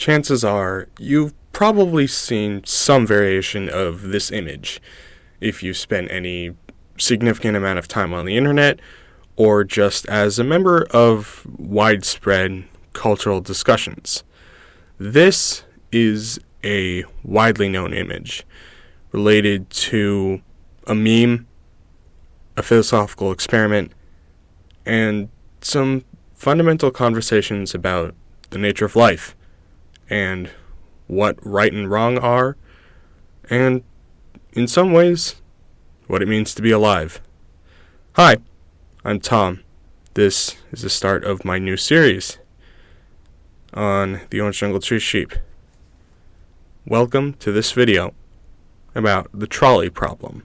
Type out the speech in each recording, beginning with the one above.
chances are you've probably seen some variation of this image if you spent any significant amount of time on the internet or just as a member of widespread cultural discussions. This is a widely known image related to a meme, a philosophical experiment, and some fundamental conversations about the nature of life and what right and wrong are, and in some ways, what it means to be alive. Hi, I'm Tom. This is the start of my new series on the Orange Jungle Tree Sheep. Welcome to this video about the trolley problem.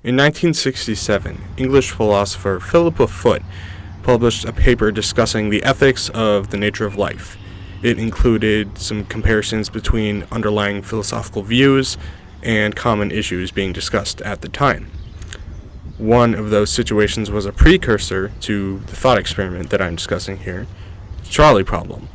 In 1967, English philosopher Philip Foot published a paper discussing the ethics of the nature of life. It included some comparisons between underlying philosophical views and common issues being discussed at the time. One of those situations was a precursor to the thought experiment that I'm discussing here, the trolley problem.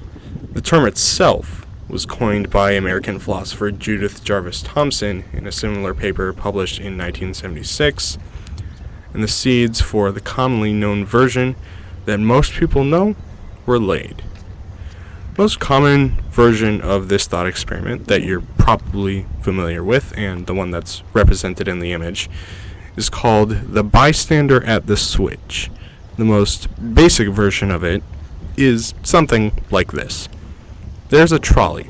The term itself was coined by American philosopher Judith Jarvis Thomson in a similar paper published in 1976, and the seeds for the commonly known version that most people know were laid. Most common version of this thought experiment that you're probably familiar with, and the one that's represented in the image, is called the bystander at the switch. The most basic version of it is something like this. There's a trolley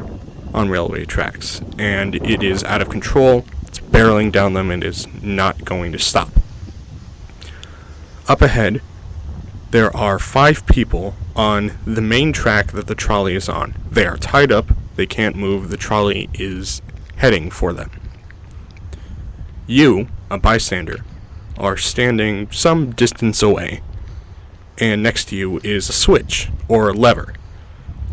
on railway tracks, and it is out of control. It's barreling down them and is not going to stop. Up ahead, there are 5 people on the main track that the trolley is on. They are tied up. They can't move. The trolley is heading for them. You, a bystander, are standing some distance away, and next to you is a switch or a lever.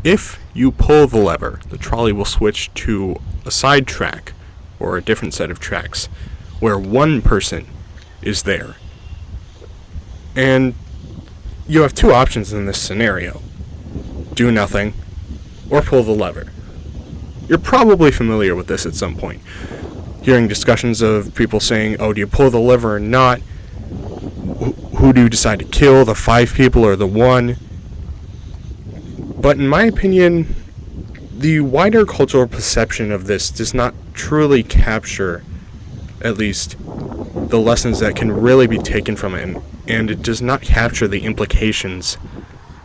If you pull the lever, the trolley will switch to a side track or a different set of tracks where one person is there. And you have 2 options in this scenario: do nothing or pull the lever. You're probably familiar with this at some point, hearing discussions of people saying, oh, do you pull the lever or not? Who do you decide to kill, the 5 people or the 1? But in my opinion, the wider cultural perception of this does not truly capture, at least, the lessons that can really be taken from it, and it does not capture the implications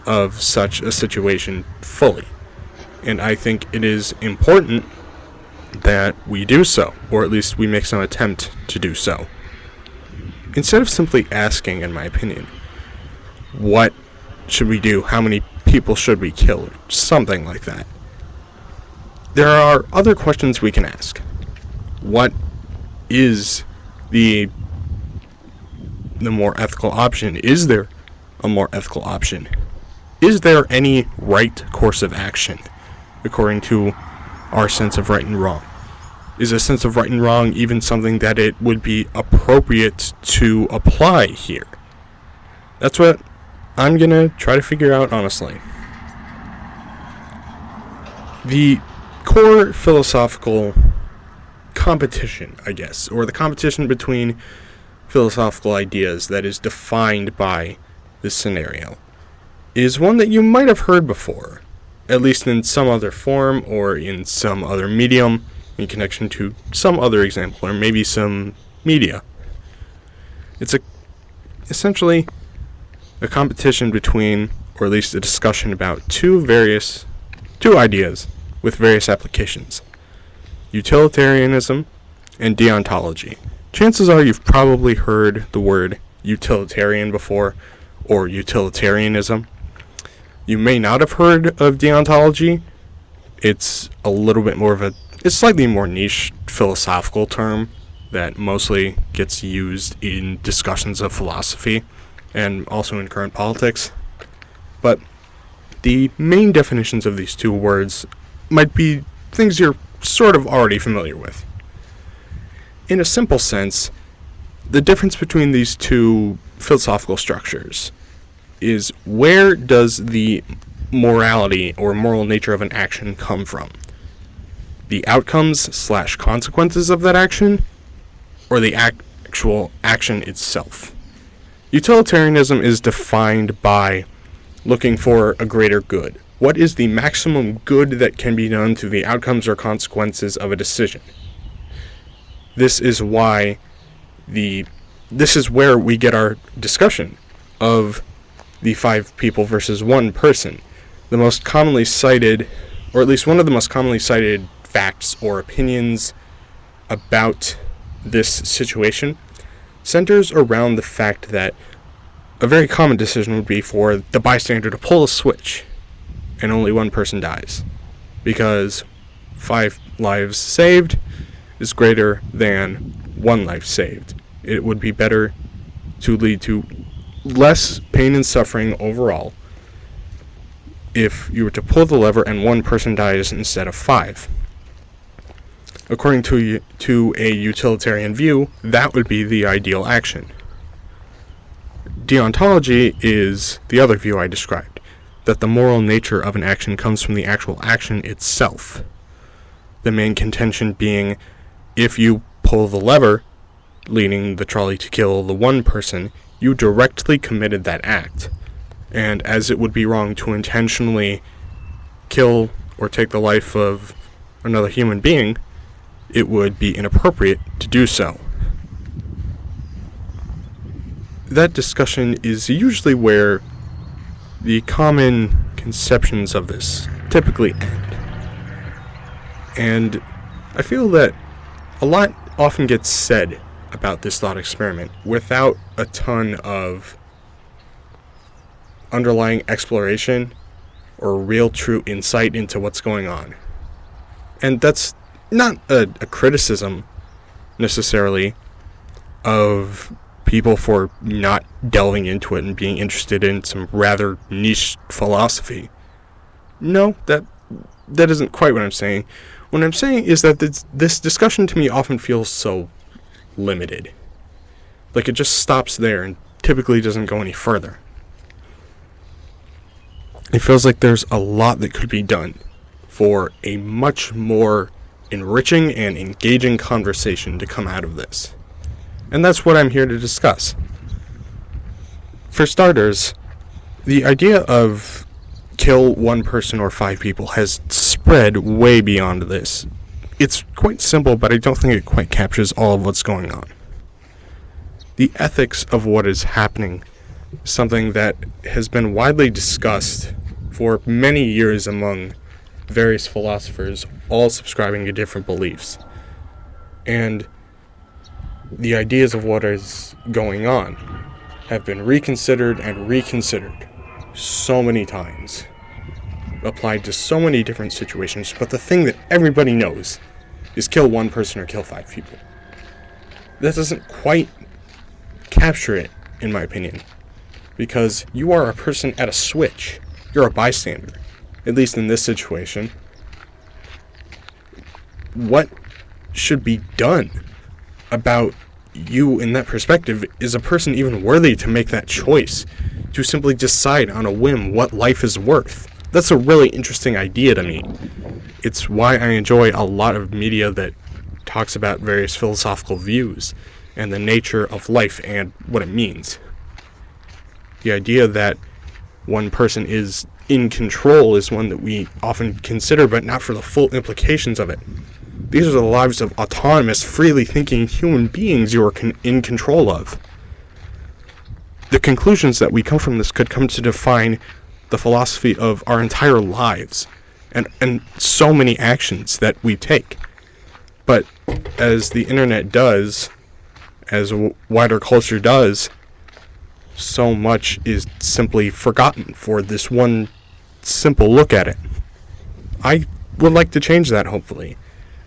of such a situation fully. And I think it is important that we do so, or at least we make some attempt to do so. Instead of simply asking, in my opinion, what should we do, how many people should we kill, or something like that, there are other questions we can ask. What is the more ethical option? Is there a more ethical option? Is there any right course of action according to our sense of right and wrong? Is a sense of right and wrong even something that it would be appropriate to apply here? That's what I'm gonna try to figure out, honestly. The core philosophical competition, I guess, or the competition between philosophical ideas that is defined by this scenario, is one that you might have heard before, at least in some other form or in some other medium, in connection to some other example, or maybe some media. It's essentially a competition between, or at least a discussion about, two ideas with various applications: utilitarianism and deontology. Chances are you've probably heard the word utilitarian before, or utilitarianism. You may not have heard of deontology. It's a little bit more of it's slightly more niche philosophical term that mostly gets used in discussions of philosophy and also in current politics. But the main definitions of these 2 words might be things you're sort of already familiar with. In a simple sense, the difference between these 2 philosophical structures is, where does the morality or moral nature of an action come from? The outcomes/consequences of that action, or the actual action itself? Utilitarianism is defined by looking for a greater good. What is the maximum good that can be done through the outcomes or consequences of a decision? This is where we get our discussion of the 5 people versus 1 person. The most commonly cited, or at least one of the most commonly cited facts or opinions about this situation centers around the fact that a very common decision would be for the bystander to pull a switch and only 1 person dies, because 5 lives saved is greater than 1 life saved. It would be better to lead to less pain and suffering overall if you were to pull the lever and 1 person dies instead of 5. According to a utilitarian view, that would be the ideal action. Deontology is the other view I described, that the moral nature of an action comes from the actual action itself. The main contention being, if you pull the lever, leading the trolley to kill the 1 person, you directly committed that act. And as it would be wrong to intentionally kill or take the life of another human being, it would be inappropriate to do so. That discussion is usually where the common conceptions of this typically end. And I feel that a lot often gets said about this thought experiment without a ton of underlying exploration or real true insight into what's going on. And that's not a criticism necessarily of people for not delving into it and being interested in some rather niche philosophy. No, that isn't quite what I'm saying. What I'm saying is that this discussion to me often feels so limited. Like it just stops there and typically doesn't go any further. It feels like there's a lot that could be done for a much more enriching and engaging conversation to come out of this. And that's what I'm here to discuss. For starters, the idea of kill 1 person or 5 people has spread way beyond this. It's quite simple, but I don't think it quite captures all of what's going on. The ethics of what is happening is something that has been widely discussed for many years among various philosophers, all subscribing to different beliefs. And the ideas of what is going on have been reconsidered and reconsidered so many times, applied to so many different situations, but the thing that everybody knows is kill 1 person or kill 5 people. That doesn't quite capture it, in my opinion, because you are a person at a switch. You're a bystander, at least in this situation. What should be done about you in that perspective? Is a person even worthy to make that choice, to simply decide on a whim what life is worth? That's a really interesting idea to me. It's why I enjoy a lot of media that talks about various philosophical views and the nature of life and what it means. The idea that 1 person is in control is one that we often consider, but not for the full implications of it. These are the lives of autonomous, freely thinking human beings you are in control of. The conclusions that we come from this could come to define the philosophy of our entire lives and so many actions that we take. But as the internet does, as wider culture does, so much is simply forgotten for this one simple look at it. I would like to change that, hopefully.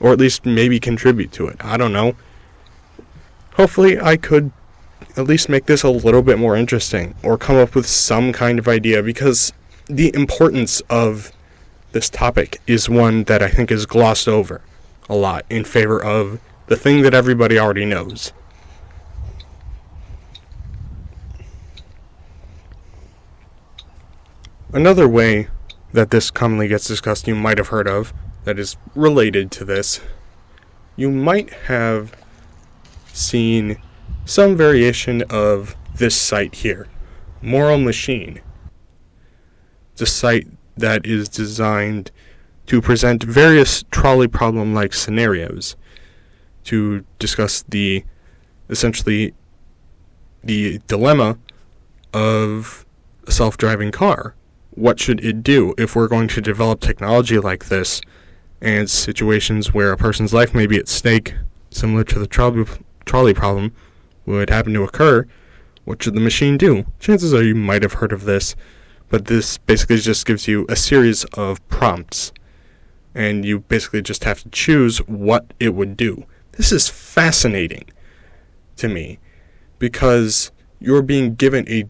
Or at least maybe contribute to it. I don't know. Hopefully I could at least make this a little bit more interesting, or come up with some kind of idea, because the importance of this topic is one that I think is glossed over a lot in favor of the thing that everybody already knows. Another way that this commonly gets discussed you might have heard of that is related to this. You might have seen some variation of this site here, Moral Machine. It's a site that is designed to present various trolley problem-like scenarios to discuss essentially the dilemma of a self-driving car. What should it do if we're going to develop technology like this and situations where a person's life may be at stake, similar to the trolley problem, would happen to occur? What should the machine do? Chances are you might have heard of this, but this basically just gives you a series of prompts, and you basically just have to choose what it would do. This is fascinating to me, because you're being given a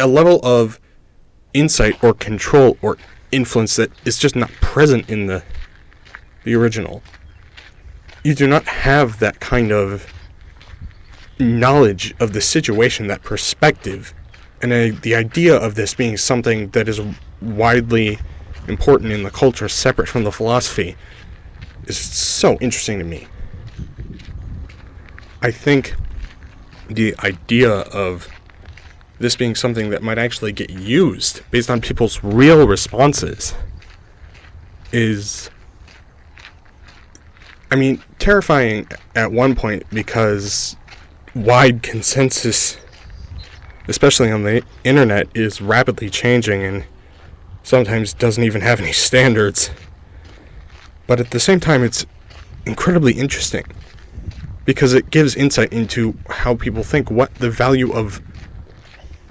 level of insight or control or influence that is just not present in the original. You do not have that kind of knowledge of the situation, that perspective, and the idea of this being something that is widely important in the culture, separate from the philosophy, is so interesting to me. I think the idea of this being something that might actually get used based on people's real responses is, terrifying at one point, because wide consensus, especially on the internet, is rapidly changing and sometimes doesn't even have any standards. But at the same time, it's incredibly interesting because it gives insight into how people think, what the value of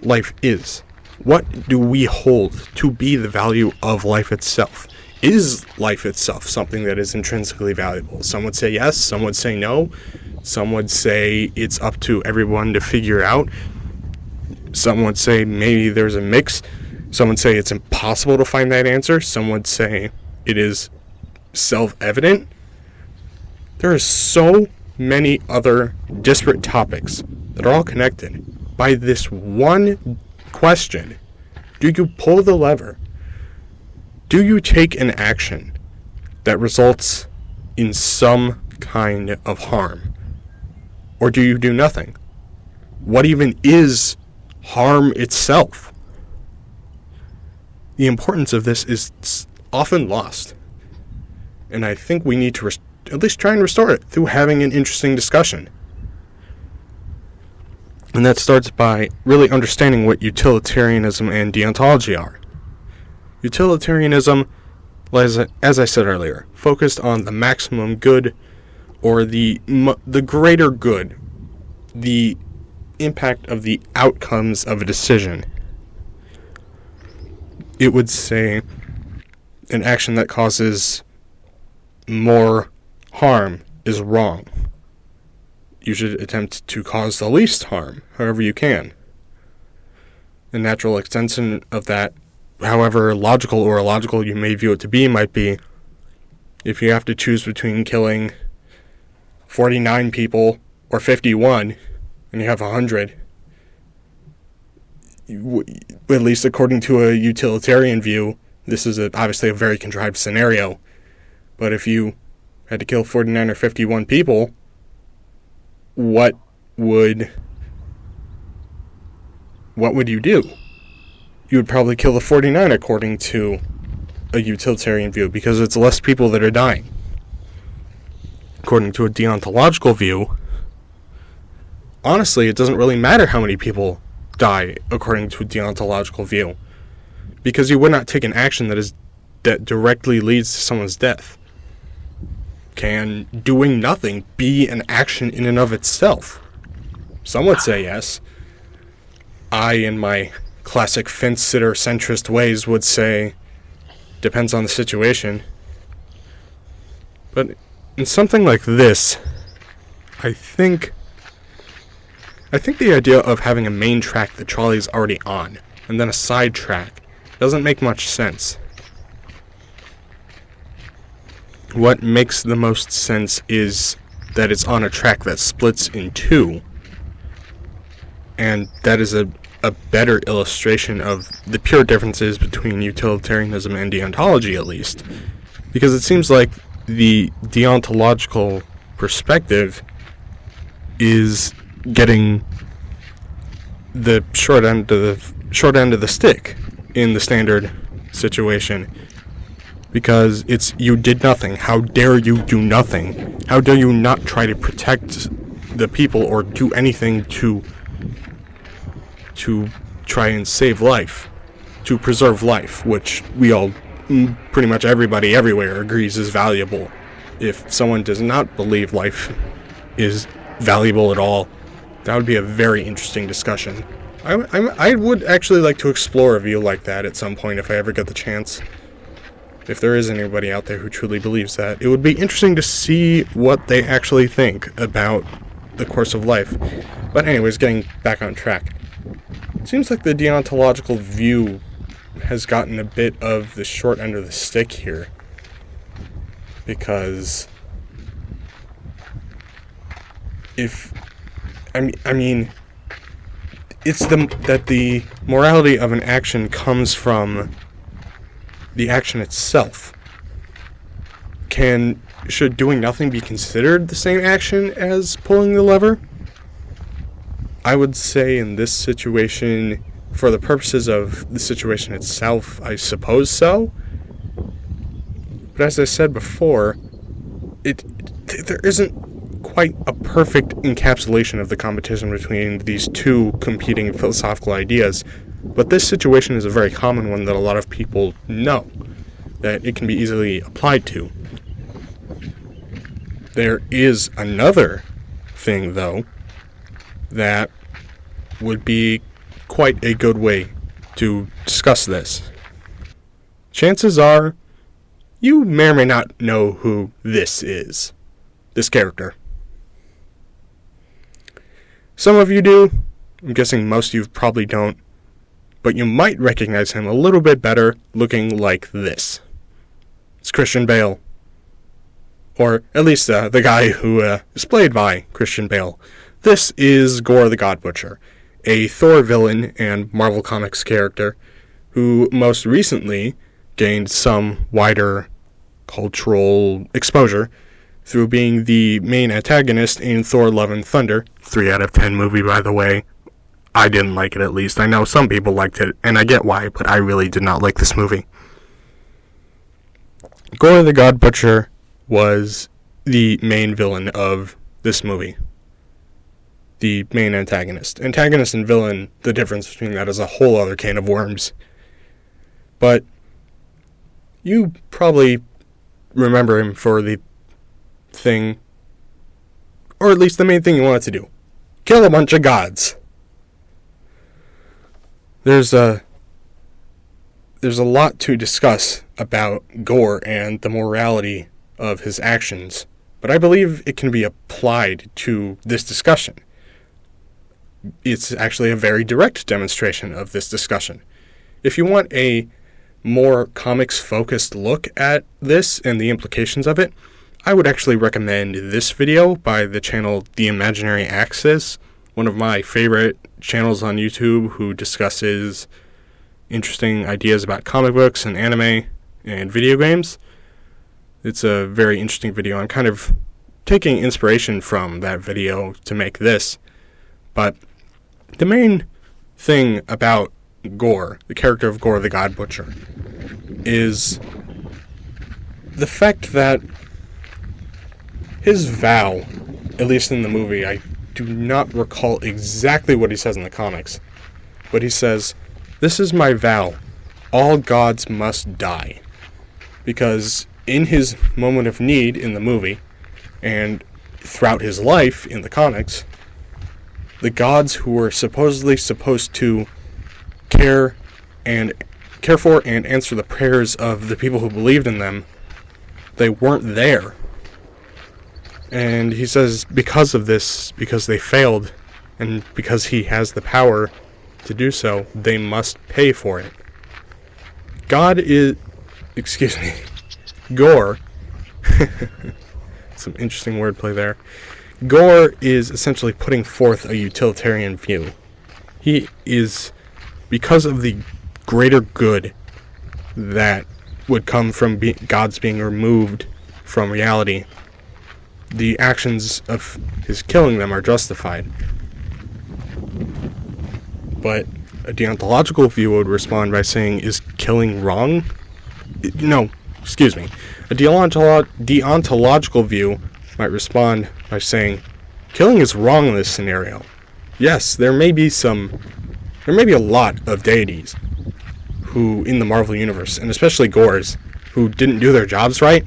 life is. What do we hold to be the value of life itself? Is life itself something that is intrinsically valuable? Some would say yes, some would say no. Some would say it's up to everyone to figure out. Some would say maybe there's a mix. Some would say it's impossible to find that answer. Some would say it is self-evident. There are so many other disparate topics that are all connected by this one question. Do you pull the lever? Do you take an action that results in some kind of harm? Or do you do nothing? What even is harm itself? The importance of this is often lost. And I think we need to at least try and restore it through having an interesting discussion. And that starts by really understanding what utilitarianism and deontology are. Utilitarianism, as I said earlier, focused on the maximum good, or the greater good, the impact of the outcomes of a decision. It would say an action that causes more harm is wrong. You should attempt to cause the least harm, however you can. The natural extension of that, however logical or illogical you may view it to be, might be if you have to choose between killing 49 people or 51, and you have 100, at least according to a utilitarian view, this is obviously a very contrived scenario, but if you had to kill 49 or 51 people, what would you do? You would probably kill the 49 according to a utilitarian view, because it's less people that are dying. According to a deontological view, honestly, it doesn't really matter how many people die according to a deontological view, because you would not take an action that directly leads to someone's death. Can doing nothing be an action in and of itself? Some would say yes. I, in my classic fence-sitter centrist ways, would say depends on the situation. But in something like this, I think the idea of having a main track the trolley is already on, and then a side track, doesn't make much sense. What makes the most sense is that it's on a track that splits in two, and that is a a better illustration of the pure differences between utilitarianism and deontology, at least. Because it seems like the deontological perspective is getting the short end of the stick in the standard situation, because it's you did nothing. How dare you do nothing? How dare you not try to protect the people or do anything to try and save life, to preserve life, which we all, pretty much everybody everywhere agrees is valuable. If someone does not believe life is valuable at all, that would be a very interesting discussion. I would actually like to explore a view like that at some point if I ever get the chance. If there is anybody out there who truly believes that, it would be interesting to see what they actually think about the course of life. But anyways, getting back on track. It seems like the deontological view has gotten a bit of the short end of the stick here. Because I mean, it's that the morality of an action comes from the action itself. Should doing nothing be considered the same action as pulling the lever? I would say in this situation, for the purposes of the situation itself, I suppose so. But as I said before, there isn't quite a perfect encapsulation of the competition between these two competing philosophical ideas. But this situation is a very common one that a lot of people know, that it can be easily applied to. There is another thing, though, that would be quite a good way to discuss this. Chances are, you may or may not know who this is, this character. Some of you do. I'm guessing most of you probably don't. But you might recognize him a little bit better looking like this. It's Christian Bale. Or at least the guy who is played by Christian Bale. This is Gore the God Butcher, a Thor villain and Marvel Comics character who most recently gained some wider cultural exposure through being the main antagonist in Thor Love and Thunder. 3 out of 10 movie, by the way. I didn't like it, at least. I know some people liked it, and I get why, but I really did not like this movie. Gore the God Butcher was the main villain of this movie. The main antagonist. Antagonist and villain, the difference between that is a whole other can of worms. But you probably remember him for the thing, or at least the main thing he wanted to do. Kill a bunch of gods. There's a lot to discuss about Gore and the morality of his actions, but I believe it can be applied to this discussion. It's actually a very direct demonstration of this discussion. If you want a more comics-focused look at this and the implications of it, I would actually recommend this video by the channel The Imaginary Axis, one of my favorite channels on YouTube who discusses interesting ideas about comic books and anime and video games. It's a very interesting video. I'm kind of taking inspiration from that video to make this. But the main thing about Gore, the character of Gore the God Butcher, is the fact that his vow, at least in the movie, I do not recall exactly what he says in the comics, but he says, "This is my vow, all gods must die." Because in his moment of need in the movie, and throughout his life in the comics, the gods who were supposedly supposed to care for and answer the prayers of the people who believed in them, they weren't there. And he says because of this, because they failed, and because he has the power to do so, they must pay for it. Gore, some interesting wordplay there. Gore is essentially putting forth a utilitarian view. He is because of the greater good that would come from gods being removed from reality, the actions of his killing them are justified. But a deontological view would respond by saying, is killing wrong? No, excuse me. A deontological view might respond by saying, killing is wrong in this scenario. Yes, there may be a lot of deities who, in the Marvel Universe, and especially Gores, who didn't do their jobs right.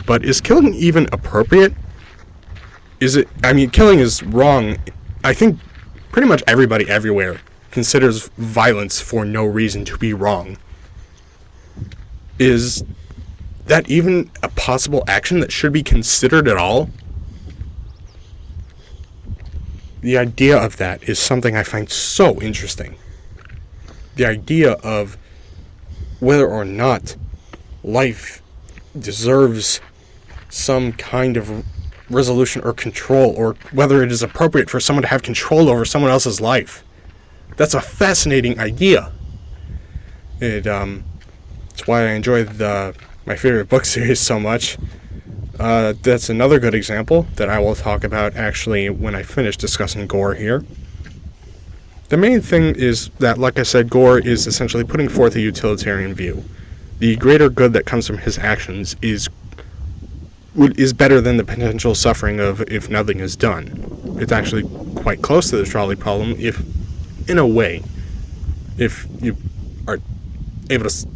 But is killing even appropriate? Killing is wrong. I think pretty much everybody everywhere considers violence for no reason to be wrong. Is that even a possible action that should be considered at all? The idea of that is something I find so interesting. The idea of whether or not life deserves some kind of resolution or control, or whether it is appropriate for someone to have control over someone else's life. That's a fascinating idea. It's why I enjoy my favorite book series so much. That's another good example that I will talk about actually when I finish discussing Gore here. The main thing is that, like I said, Gore is essentially putting forth a utilitarian view. The greater good that comes from his actions is better than the potential suffering of if nothing is done. It's actually quite close to the trolley problem, in a way, if you are able to,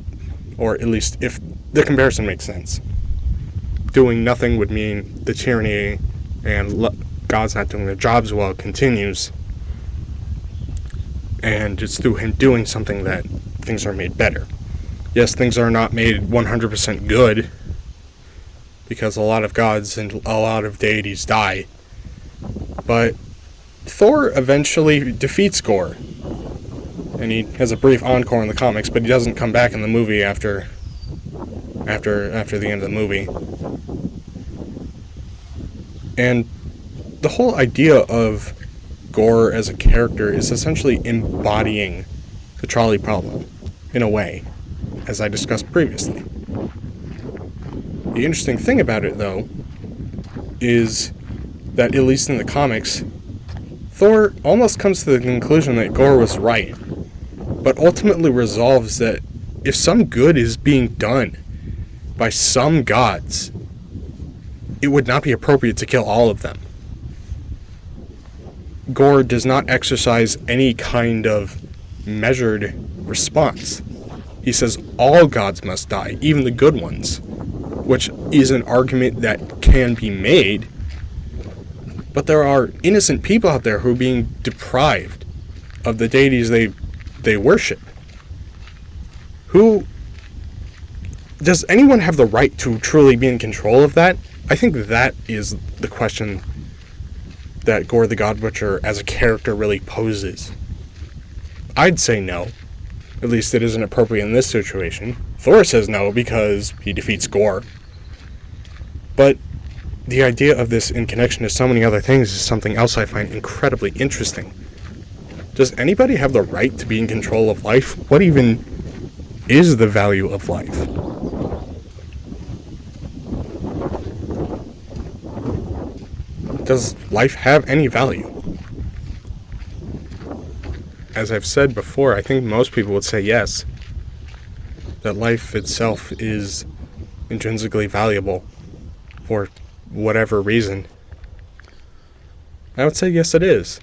or at least if the comparison makes sense. Doing nothing would mean the tyranny and God's not doing their jobs well continues, and it's through him doing something that things are made better. Yes, things are not made 100% good, because a lot of gods and a lot of deities die. But Thor eventually defeats Gore, and he has a brief encore in the comics, but he doesn't come back in the movie after the end of the movie. And the whole idea of Gore as a character is essentially embodying the trolley problem, in a way, as I discussed previously. The interesting thing about it, though, is that, at least in the comics, Thor almost comes to the conclusion that Gore was right, but ultimately resolves that if some good is being done by some gods, it would not be appropriate to kill all of them. Gore does not exercise any kind of measured response. He says all gods must die, even the good ones, which is an argument that can be made, but there are innocent people out there who are being deprived of the deities they worship. Does anyone have the right to truly be in control of that? I think that is the question that Gore the God Butcher as a character really poses. I'd say no. At least it isn't appropriate in this situation. Thor says no because he defeats Gore. But the idea of this in connection to so many other things is something else I find incredibly interesting. Does anybody have the right to be in control of life? What even is the value of life? Does life have any value? As I've said before, I think most people would say yes. That life itself is intrinsically valuable for whatever reason. I would say yes, it is.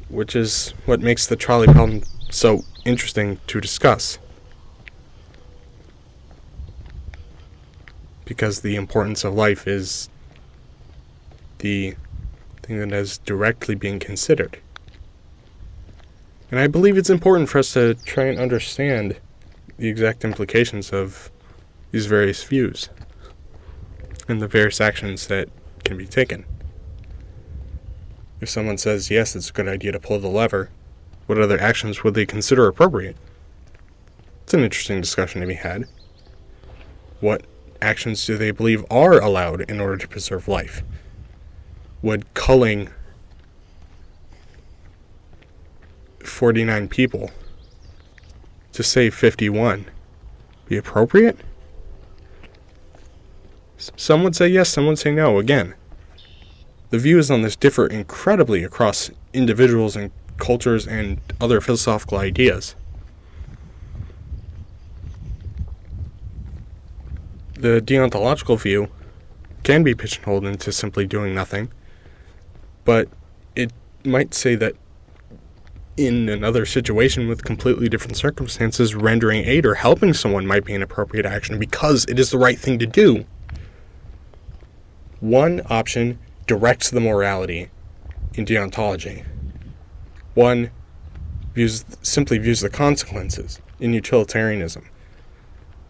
Which is what makes the trolley problem so interesting to discuss. Because the importance of life is the thing that is directly being considered. And I believe it's important for us to try and understand the exact implications of these various views and the various actions that can be taken. If someone says, yes, it's a good idea to pull the lever, what other actions would they consider appropriate? It's an interesting discussion to be had. What actions do they believe are allowed in order to preserve life? Would culling 49 people to save 51 be appropriate? Some would say yes, some would say no. Again, the views on this differ incredibly across individuals and cultures and other philosophical ideas. The deontological view can be pigeonholed into simply doing nothing, but it might say that in another situation with completely different circumstances, rendering aid or helping someone might be an appropriate action because it is the right thing to do. One option directs the morality in deontology. One simply views the consequences in utilitarianism.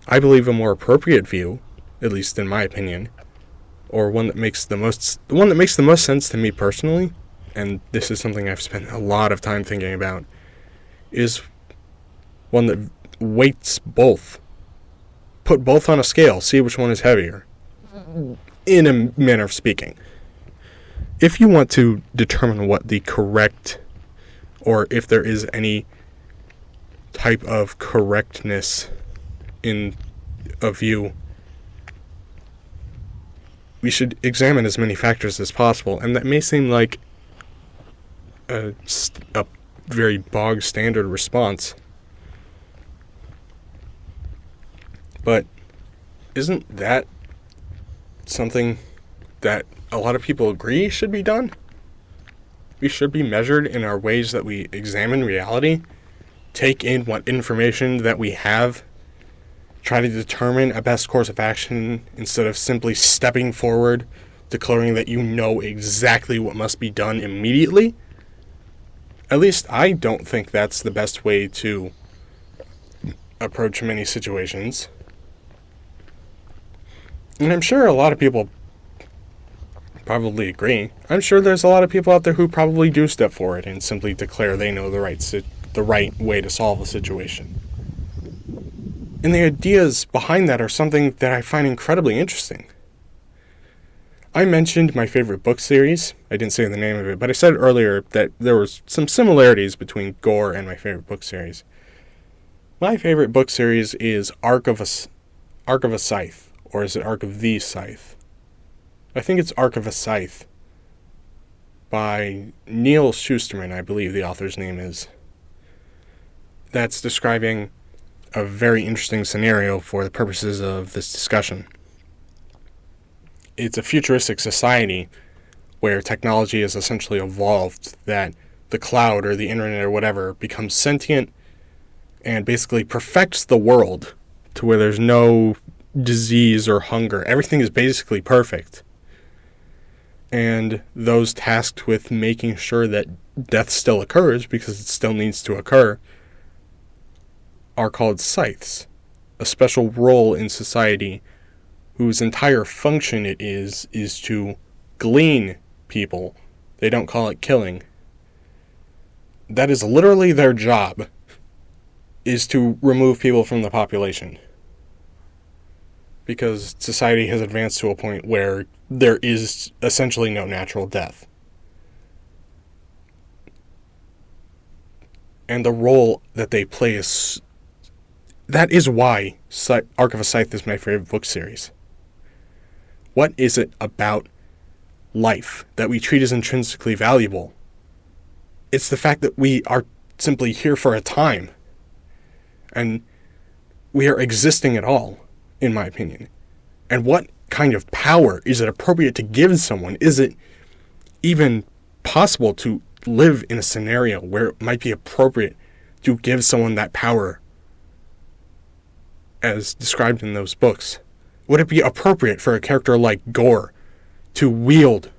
I believe a more appropriate view, at least in my opinion, or one that makes the most sense to me personally, and this is something I've spent a lot of time thinking about, is one that weights both. Put both on a scale, see which one is heavier, in a manner of speaking. If you want to determine what the correct, or if there is any type of correctness in a view, we should examine as many factors as possible, and that may seem like a very bog standard response, but isn't that something that a lot of people agree should be done? We should be measured in our ways that we examine reality, take in what information that we have, try to determine a best course of action instead of simply stepping forward, declaring that you know exactly what must be done immediately. At least I don't think that's the best way to approach many situations. And I'm sure a lot of people probably agree. I'm sure there's a lot of people out there who probably do step forward and simply declare they know the right way to solve a situation. And the ideas behind that are something that I find incredibly interesting. I mentioned my favorite book series. I didn't say the name of it, but I said earlier that there was some similarities between Gore and my favorite book series. My favorite book series is Arc of a Scythe, or is it Arc of the Scythe? I think it's Arc of a Scythe by Neil Shusterman, I believe the author's name is. That's describing a very interesting scenario for the purposes of this discussion. It's a futuristic society where technology has essentially evolved, that the cloud or the internet or whatever becomes sentient and basically perfects the world to where there's no disease or hunger. Everything is basically perfect. And those tasked with making sure that death still occurs, because it still needs to occur, are called scythes, a special role in society whose entire function it is to glean people. They don't call it killing. That is literally their job, is to remove people from the population. Because society has advanced to a point where there is essentially no natural death. And the role that they play is... That is why Arc of a Scythe is my favorite book series. What is it about life that we treat as intrinsically valuable? It's the fact that we are simply here for a time. And we are existing at all, in my opinion. And what kind of power is it appropriate to give someone? Is it even possible to live in a scenario where it might be appropriate to give someone that power as described in those books? Would it be appropriate for a character like Gore to wield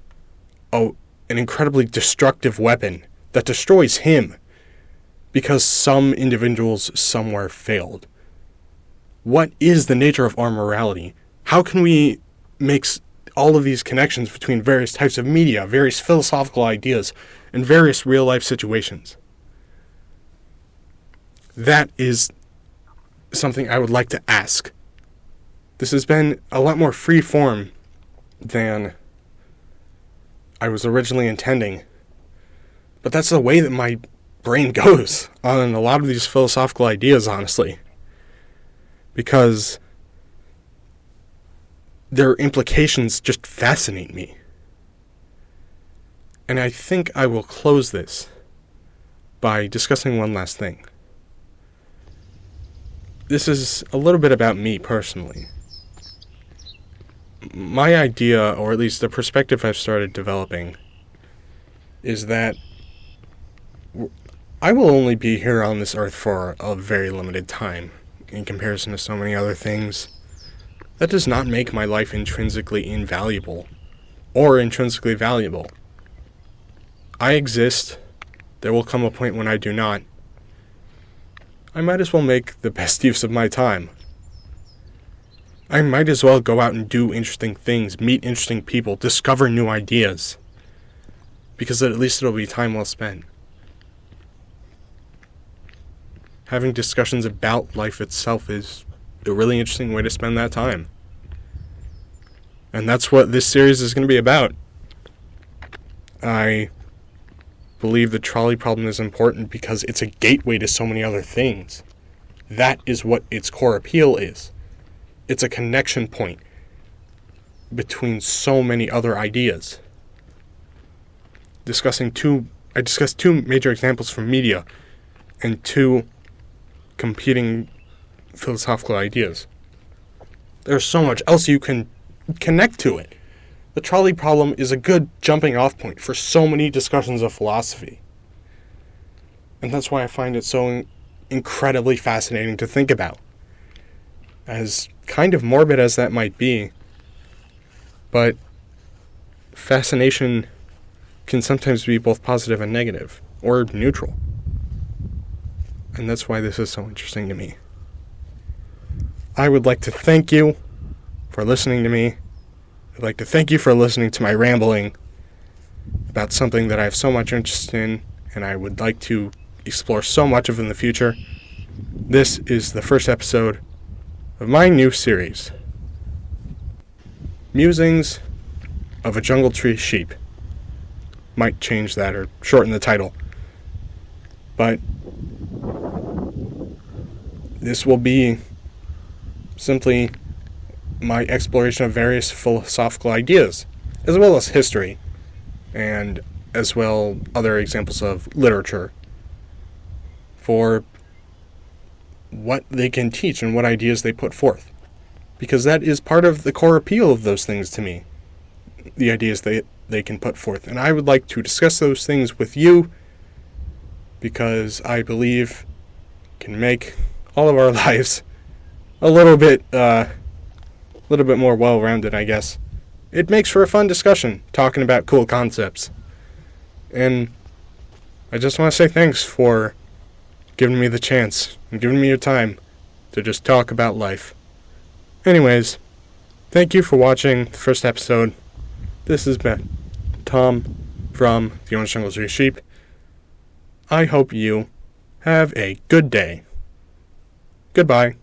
an incredibly destructive weapon that destroys him because some individuals somewhere failed? What is the nature of our morality? How can we make all of these connections between various types of media, various philosophical ideas, and various real-life situations? That is something I would like to ask. This has been a lot more free form than I was originally intending. But that's the way that my brain goes on a lot of these philosophical ideas, honestly, because their implications just fascinate me. And I think I will close this by discussing one last thing. This is a little bit about me personally. My idea, or at least the perspective I've started developing, is that I will only be here on this earth for a very limited time in comparison to so many other things. That does not make my life intrinsically invaluable or intrinsically valuable. I exist. There will come a point when I do not. I might as well make the best use of my time. I might as well go out and do interesting things, meet interesting people, discover new ideas, because at least it'll be time well spent. Having discussions about life itself is a really interesting way to spend that time. And that's what this series is going to be about. I believe the trolley problem is important because it's a gateway to so many other things. That is what its core appeal is. It's a connection point between so many other ideas. I discussed two major examples from media and two competing philosophical ideas. There's so much else you can connect to it. The trolley problem is a good jumping off point for so many discussions of philosophy. And that's why I find it so incredibly fascinating to think about. As kind of morbid as that might be, but fascination can sometimes be both positive and negative, or neutral. And that's why this is so interesting to me. I would like to thank you for listening to me. I'd like to thank you for listening to my rambling about something that I have so much interest in, and I would like to explore so much of in the future. This is the first episode of my new series, Musings of a Jungle Tree Sheep. Might change that or shorten the title. But this will be simply my exploration of various philosophical ideas, as well as history, and as well other examples of literature, for what they can teach and what ideas they put forth. Because that is part of the core appeal of those things to me, the ideas they can put forth. And I would like to discuss those things with you, because I believe can make all of our lives a little bit more well-rounded, I guess. It makes for a fun discussion, talking about cool concepts. And I just want to say thanks for giving me the chance and giving me your time to just talk about life. Anyways, thank you for watching the first episode. This has been Tom from the Orange Jungle Tree Sheep. I hope you have a good day. Goodbye.